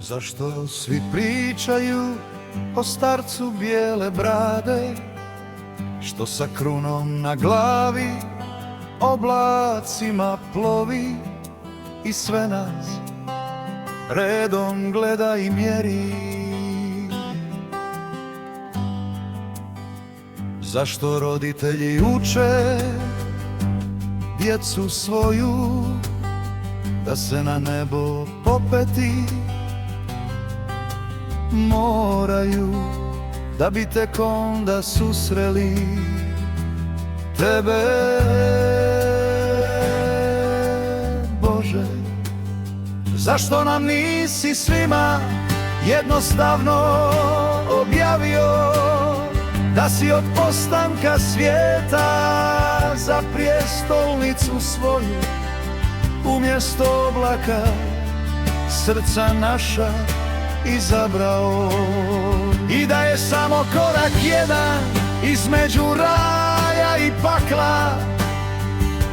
Zašto svi pričaju o starcu bijele brade, što sa krunom na glavi oblacima plovi i sve nas redom gleda i mjeri? Zašto roditelji uče djecu svoju da se na nebo popeti moraju, da bi tek onda susreli tebe, Bože? Zašto nam nisi svima jednostavno objavio da si od postanka svijeta za prijestolnicu svoju umjesto oblaka srca naša izabrao, i da je samo korak jedan između raja i pakla,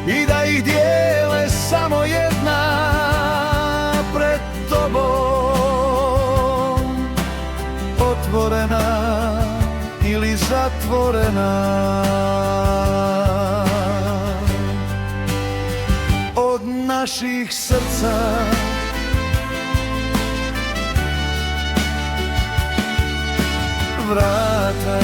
i da ih dijele samo jedna pred tobom, otvorena ili zatvorena. Od naših srca vrata.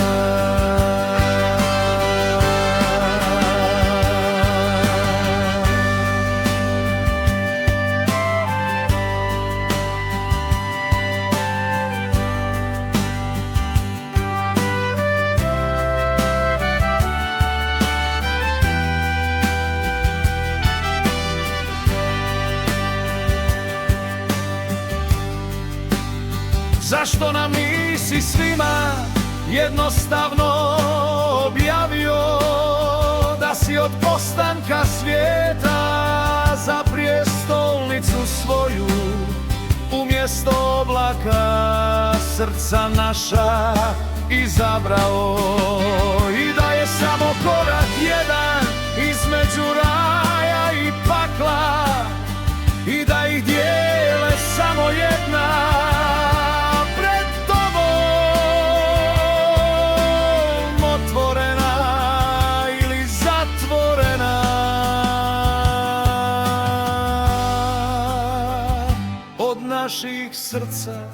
Zašto nam nisi svima jednostavno objavio da si od postanka svijeta za prijestolnicu svoju umjesto oblaka srca naša izabrao, i da je samo korak jedan između raja i pakla, i da ih dijele samo jedna naših srca.